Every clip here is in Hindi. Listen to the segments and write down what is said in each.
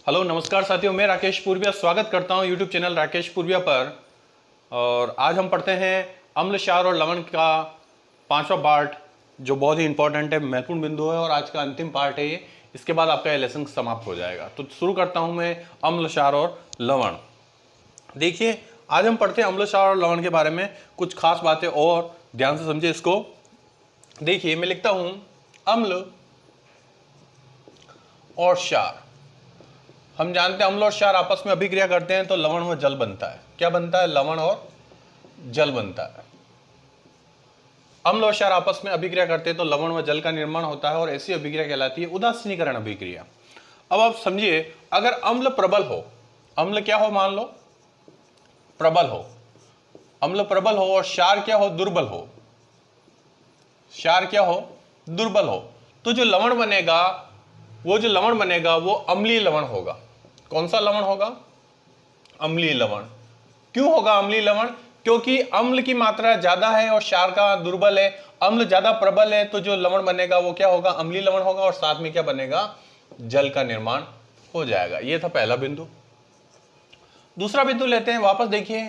हेलो नमस्कार साथियों, मैं राकेश पूर्विया स्वागत करता हूं यूट्यूब चैनल राकेश पूर्विया पर। और आज हम पढ़ते हैं अम्ल, क्षार और लवण का 5वां पार्ट, जो बहुत ही इंपॉर्टेंट है, महत्वपूर्ण बिंदु है और आज का अंतिम पार्ट है ये। इसके बाद आपका लेसन समाप्त हो जाएगा। तो शुरू करता हूं मैं अम्ल, क्षार और लवण। देखिए, आज हम पढ़ते हैं अम्ल, क्षार और लवण के बारे में कुछ खास बातें, और ध्यान से समझिए इसको। देखिए, मैं लिखता हूं अम्ल और क्षार। हम जानते हैं अम्ल और क्षार आपस में अभिक्रिया करते हैं तो लवण व जल बनता है। क्या बनता है? लवण और जल बनता है। अम्ल और क्षार आपस में अभिक्रिया करते हैं तो लवण व जल का निर्माण होता है और ऐसी अभिक्रिया कहलाती है उदासीनीकरण अभिक्रिया। अब आप समझिए, अगर अम्ल प्रबल हो, अम्ल क्या हो, मान लो प्रबल हो, अम्ल प्रबल हो और क्षार क्या हो, दुर्बल हो, क्षार क्या हो, दुर्बल हो, तो जो लवण बनेगा, वो जो लवण बनेगा वो अम्लीय लवण होगा। कौन सा लवण होगा? अम्लीय लवण। क्यों होगा अम्लीय लवण? क्योंकि अम्ल की मात्रा ज्यादा है और क्षार का दुर्बल है। अम्ल ज्यादा प्रबल है तो जो लवण बनेगा वो क्या होगा? अम्लीय लवण होगा, और साथ में क्या बनेगा? जल का निर्माण हो जाएगा। ये था पहला बिंदु। दूसरा बिंदु लेते हैं, वापस देखिए,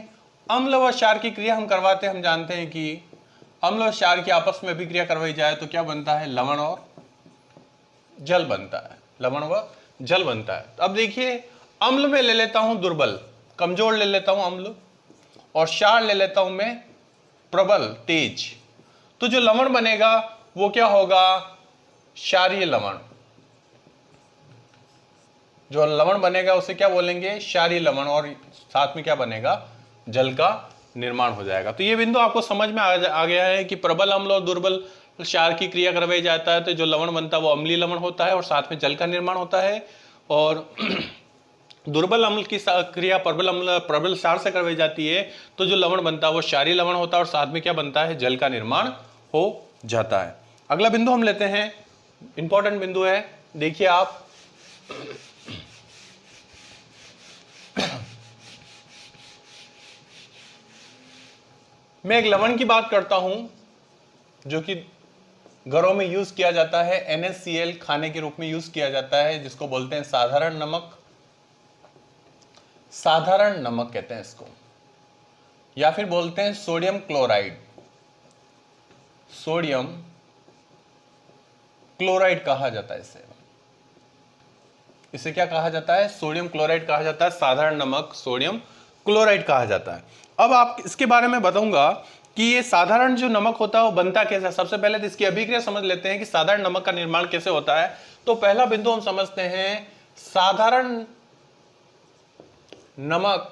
अम्ल व क्षार की क्रिया हम करवाते हैं। हम जानते हैं कि अम्ल और क्षार की आपस में अभिक्रिया करवाई जाए तो क्या बनता है? लवण और जल बनता है, लवण व जल बनता है। अब देखिए, अम्ल में ले लेता हूं दुर्बल, कमजोर ले लेता हूं अम्ल, और क्षार ले लेता हूं मैं प्रबल, तेज। तो जो लवण बनेगा वो क्या होगा? क्षारीय लवण। जो लवण बनेगा उसे क्या बोलेंगे? क्षारीय लवण, और साथ में क्या बनेगा? जल का निर्माण हो जाएगा। तो ये बिंदु आपको समझ में आ गया है कि प्रबल अम्ल और दुर्बल क्षार की क्रिया करवाई जाता है तो जो लवण बनता है वो अम्लीय लवण होता है और साथ में जल का निर्माण होता है। और दुर्बल अम्ल की क्रिया प्रबल क्षार से करवाई जाती है तो जो लवण बनता है वो क्षारीय लवण होता है और साथ में क्या बनता है? जल का निर्माण हो जाता है। अगला बिंदु हम लेते हैं, इंपॉर्टेंट बिंदु है, देखिए आप। मैं एक लवण की बात करता हूं जो कि घरों में यूज किया जाता है, NaCl खाने के रूप में यूज किया जाता है, जिसको बोलते हैं साधारण नमक। साधारण नमक कहते हैं इसको, या फिर बोलते हैं सोडियम क्लोराइड। सोडियम क्लोराइड कहा जाता है इसे। इसे क्या कहा जाता है? सोडियम क्लोराइड कहा जाता है। साधारण नमक सोडियम क्लोराइड कहा जाता है। अब आप इसके बारे में बताऊंगा कि ये साधारण जो नमक होता है वो बनता कैसे है। सबसे पहले तो इसकी अभिक्रिया समझ लेते हैं कि साधारण नमक का निर्माण कैसे होता है। तो पहला बिंदु हम समझते हैं, साधारण नमक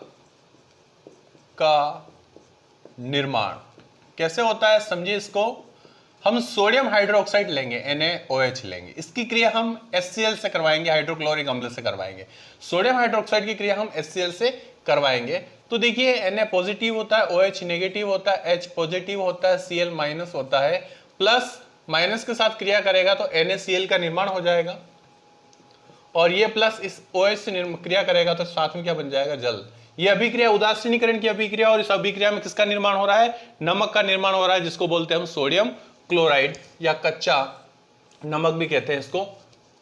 का निर्माण कैसे होता है, समझिए इसको। हम सोडियम हाइड्रोक्साइड लेंगे, NaOH लेंगे, इसकी क्रिया हम HCl से करवाएंगे, हाइड्रोक्लोरिक अम्ल से करवाएंगे। सोडियम हाइड्रोक्साइड की क्रिया हम HCl से करवाएंगे। तो देखिए, Na पॉजिटिव होता है, OH नेगेटिव होता है, H पॉजिटिव होता है, Cl माइनस होता है, प्लस माइनस के साथ क्रिया करेगा तो NaCl का निर्माण हो जाएगा, और ये प्लस इस OH से क्रिया करेगा तो साथ में क्या बन जाएगा? जल। ये अभिक्रिया उदासीनीकरण की अभिक्रिया, और इस अभिक्रिया में किसका निर्माण हो रहा है? नमक का निर्माण हो रहा है, जिसको बोलते हैं हम सोडियम क्लोराइड, या कच्चा नमक भी कहते हैं इसको,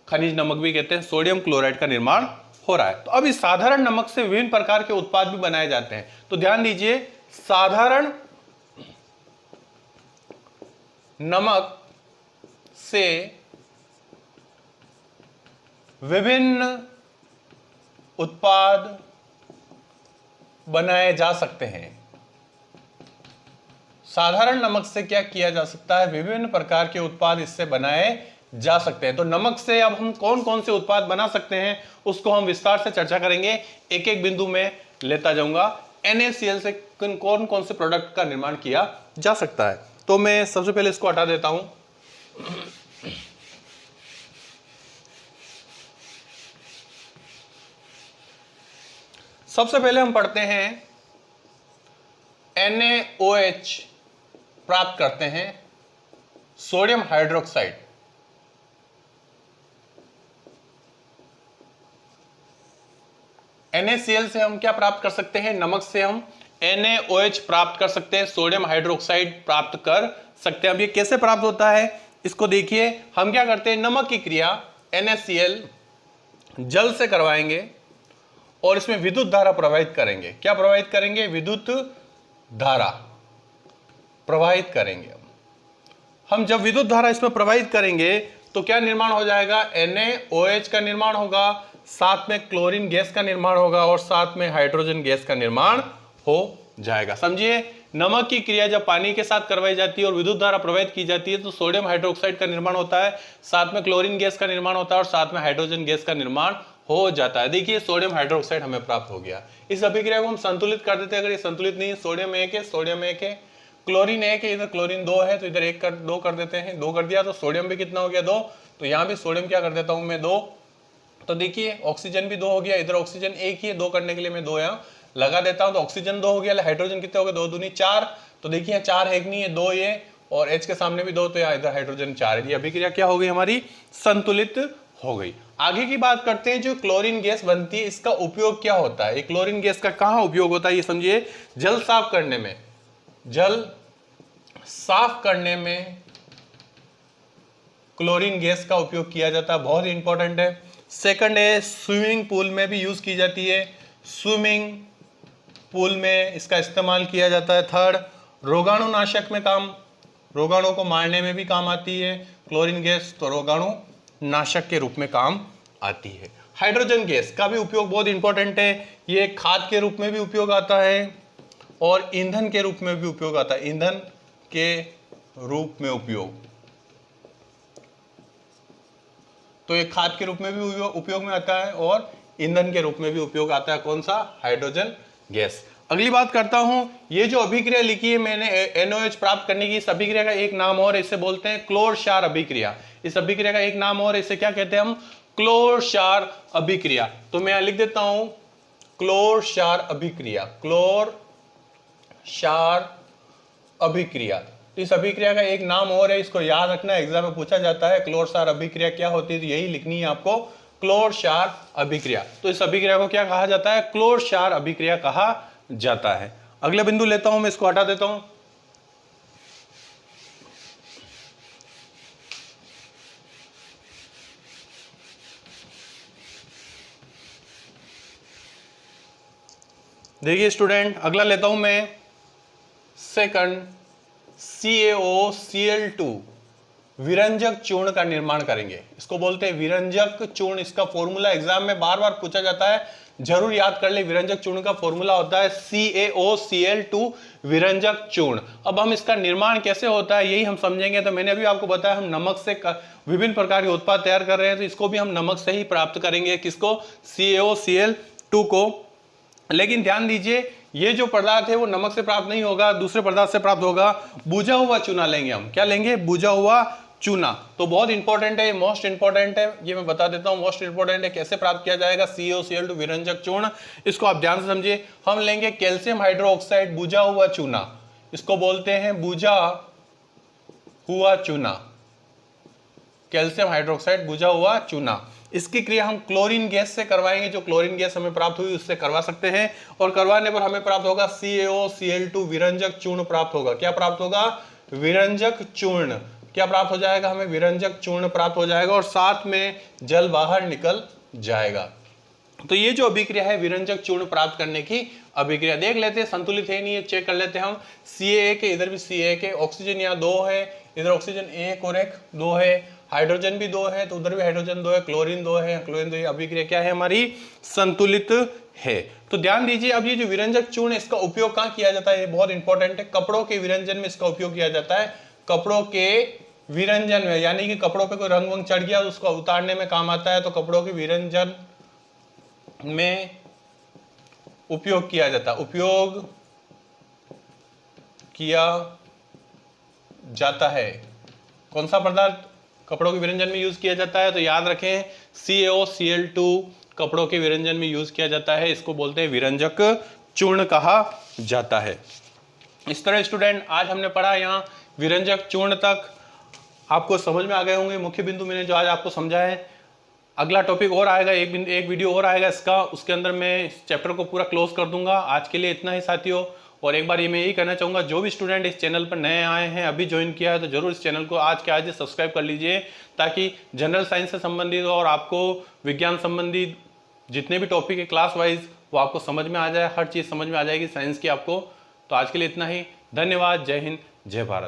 खनिज नमक भी कहते हैं। सोडियम क्लोराइड का निर्माण हो रहा है। तो अब इस साधारण नमक से विभिन्न प्रकार के उत्पाद भी बनाए जाते हैं। तो ध्यान दीजिए, साधारण नमक से विभिन्न उत्पाद बनाए जा सकते हैं। साधारण नमक से क्या किया जा सकता है? विभिन्न प्रकार के उत्पाद इससे बनाए जा सकते हैं। तो नमक से अब हम कौन कौन से उत्पाद बना सकते हैं उसको हम विस्तार से चर्चा करेंगे। एक एक बिंदु में लेता जाऊंगा। NaCl से कौन कौन से प्रोडक्ट का निर्माण किया जा सकता है। तो मैं सबसे पहले इसको हटा देता हूं। सबसे पहले हम पढ़ते हैं NaOH प्राप्त करते हैं सोडियम हाइड्रोक्साइड। NaCl से हम क्या प्राप्त कर सकते हैं? नमक से हम NaOH प्राप्त कर सकते हैं, सोडियम हाइड्रोक्साइड प्राप्त कर सकते हैं। अब ये कैसे प्राप्त होता है इसको देखिए। हम क्या करते हैं, नमक की क्रिया NaCl जल से करवाएंगे और इसमें विद्युत धारा प्रवाहित करेंगे। क्या प्रवाहित करेंगे? विद्युत धारा प्रवाहित करेंगे। हम जब विद्युत धारा इसमें प्रवाहित करेंगे तो क्या निर्माण हो जाएगा? NaOH का निर्माण होगा, साथ में क्लोरीन गैस का निर्माण होगा और साथ में हाइड्रोजन गैस का निर्माण हो जाएगा। समझिए, नमक की क्रिया जब पानी के साथ करवाई जाती है और विद्युत धारा प्रवाहित की जाती है तो सोडियम हाइड्रोक्साइड का निर्माण होता है, साथ में क्लोरीन गैस का निर्माण होता है और साथ में हाइड्रोजन गैस का निर्माण हो जाता है। देखिए, सोडियम हाइड्रोक्साइड हमें प्राप्त हो गया। इस अभिक्रिया को हम संतुलित कर देते हैं। अगर ये संतुलित नहीं है, सोडियम 1 है, सोडियम 1 है, क्लोरीन 1 है, इधर क्लोरीन 2 है, तो इधर 1 कर 2 कर देते हैं। 2 कर दिया तो सोडियम भी कितना हो गया? 2। तो यहाँ भी सोडियम क्या कर देता हूँ मैं? 2। तो देखिए, ऑक्सीजन भी 2 हो गया, इधर ऑक्सीजन 1 ही है, 2 करने के लिए मैं 2 यहाँ लगा देता हूँ। तो ऑक्सीजन 2 हो गया, हाइड्रोजन कितने हो गए? 2 दूनी 4। तो देखिए 4 है कि नहीं है? 2 ये, और H के सामने भी 2, तो यहाँ इधर हाइड्रोजन 4 है। ये अभिक्रिया क्या हो गई हमारी? संतुलित हो गई। आगे की बात करते हैं। जो क्लोरीन गैस बनती है इसका उपयोग क्या होता है? ये क्लोरीन गैस का कहाँ उपयोग होता है ये समझिए। जल साफ करने में, जल साफ करने में क्लोरीन गैस का उपयोग किया जाता है, बहुत इंपॉर्टेंट है। सेकंड है, स्विमिंग पूल में भी यूज की जाती है, स्विमिंग पूल में इसका इस्तेमाल किया जाता है। थर्ड, रोगाणुनाशक में काम, रोगाणु को मारने में भी काम आती है क्लोरीन गैस, तो रोगाणु नाशक के रूप में काम आती है। हाइड्रोजन गैस का भी उपयोग बहुत इंपॉर्टेंट है। ये खाद के रूप में भी उपयोग आता है और ईंधन के रूप में भी उपयोग आता है। ईंधन के रूप में उपयोग, तो ये खाद के रूप में भी उपयोग में आता है और ईंधन के रूप में भी उपयोग आता है। कौन सा? Hydrogen gas. अगली बात करता हूं, ये जो अभिक्रिया लिखी है मैंने NaOH प्राप्त करने की, इस अभिक्रिया का एक नाम और, इसे बोलते हैं क्लोर क्षार अभिक्रिया। इस अभिक्रिया का एक नाम और, इसे क्या कहते हैं हम? क्लोर क्षार अभिक्रिया। तो मैं यहां लिख देता हूं क्लोर क्षार अभिक्रिया, क्लोर क्षार अभिक्रिया। तो इस अभिक्रिया का एक नाम और है, इसको याद रखना, एग्जाम में पूछा जाता है क्लोर क्षार अभिक्रिया क्या होती है, तो यही लिखनी है आपको, क्लोर क्षार अभिक्रिया। तो इस अभिक्रिया को क्या कहा जाता है? क्लोर क्षार अभिक्रिया कहा जाता है। अगला बिंदु लेता हूं मैं, इसको हटा देता हूं। देखिए स्टूडेंट, अगला लेता हूं मैं सेकंड, CaOCl2 विरंजक चूर्ण का निर्माण करेंगे। इसको बोलते हैं विरंजक चूर्ण। इसका फॉर्मूला एग्जाम में बार बार पूछा जाता है, जरूर याद कर ले। विरंजक चूर्ण का फॉर्मूला होता है CaOCl2 विरंजक चूर्ण। अब हम इसका निर्माण कैसे होता है यही हम समझेंगे। तो मैंने अभी आपको बताया हम नमक से विभिन्न प्रकार के उत्पाद तैयार कर रहे हैं, तो इसको भी हम नमक से ही प्राप्त करेंगे। किसको? CaOCl2 को। लेकिन ध्यान दीजिए, ये जो पदार्थ है वो नमक से प्राप्त नहीं होगा, दूसरे पदार्थ से प्राप्त होगा। बुझा हुआ चूना लेंगे हम। क्या लेंगे? बुझा हुआ चूना। तो बहुत इंपॉर्टेंट है, मोस्ट इंपॉर्टेंट है, ये मैं बता देता हूं, मोस्ट इंपॉर्टेंट है। कैसे प्राप्त किया जाएगा CaOCl2 विरंजक चूर्ण? इसको आप ध्यान से समझिए। हम लेंगे कैल्शियम हाइड्रोक्साइड, बुझा हुआ चूना, इसको बोलते हैं बुझा हुआ चूना, कैल्शियम हाइड्रोक्साइड बुझा हुआ चूना। इसकी क्रिया हम क्लोरीन गैस से करवाएंगे। जो क्लोरीन गैस हमें प्राप्त हुई उससे करवा सकते हैं, और करवाने पर हमें प्राप्त होगा CaOCl2 विरंजक चूर्ण प्राप्त होगा। क्या प्राप्त होगा? विरंजक चूर्ण। क्या प्राप्त हो जाएगा? हमें विरंजक चूर्ण प्राप्त हो जाएगा और साथ में जल बाहर निकल जाएगा। तो ये जो अभिक्रिया है विरंजक चूर्ण प्राप्त करने की अभिक्रिया, देख लेते हैं संतुलित है नहीं है, चेक कर लेते हैं हम। Ca के इधर भी Ca के, ऑक्सीजन यहाँ 2 है, इधर ऑक्सीजन 1 और 1 2 है, हाइड्रोजन भी 2 है, तो उधर भी हाइड्रोजन 2 है, क्लोरीन 2 है, क्लोरीन 2 है। अभिक्रिया क्या है हमारी? संतुलित है। तो ध्यान दीजिए, अब ये जो विरंजक चूर्ण इसका उपयोग कहाँ किया जाता है? ये बहुत इंपॉर्टेंट है। कपड़ों के विरंजन में इसका उपयोग किया जाता है। कपड़ों के विरंजन में, यानी कि कपड़ों पे कोई रंग वंग चढ़ गया तो उसको उतारने में काम आता है, तो कपड़ों के विरंजन में उपयोग किया जाता है, उपयोग किया जाता है। कौन सा पदार्थ कपड़ों के विरंजन में यूज किया जाता है? तो याद रखें CaOCl2 कपड़ों के विरंजन में यूज किया जाता है। इसको बोलते हैं विरंजक चूर्ण कहा जाता है। इस तरह स्टूडेंट आज हमने पढ़ा यहाँ विरंजक चूर्ण तक, आपको समझ में आ गए होंगे मुख्य बिंदु मैंने जो आज आपको समझा है। अगला टॉपिक और आएगा, एक वीडियो और आएगा इसका, उसके अंदर मैं इस चैप्टर को पूरा क्लोज कर दूंगा। आज के लिए इतना ही साथियों, और एक बार ये मैं यही कहना चाहूँगा, जो भी स्टूडेंट इस चैनल पर नए आए हैं, अभी ज्वाइन किया है, तो जरूर इस चैनल को आज के आज सब्सक्राइब कर लीजिए, ताकि जनरल साइंस से संबंधित और आपको विज्ञान संबंधित जितने भी टॉपिक है क्लास वाइज वो आपको समझ में आ जाए, हर चीज़ समझ में आ जाएगी साइंस की आपको। तो आज के लिए इतना ही, धन्यवाद, जय हिंद, जय भारत।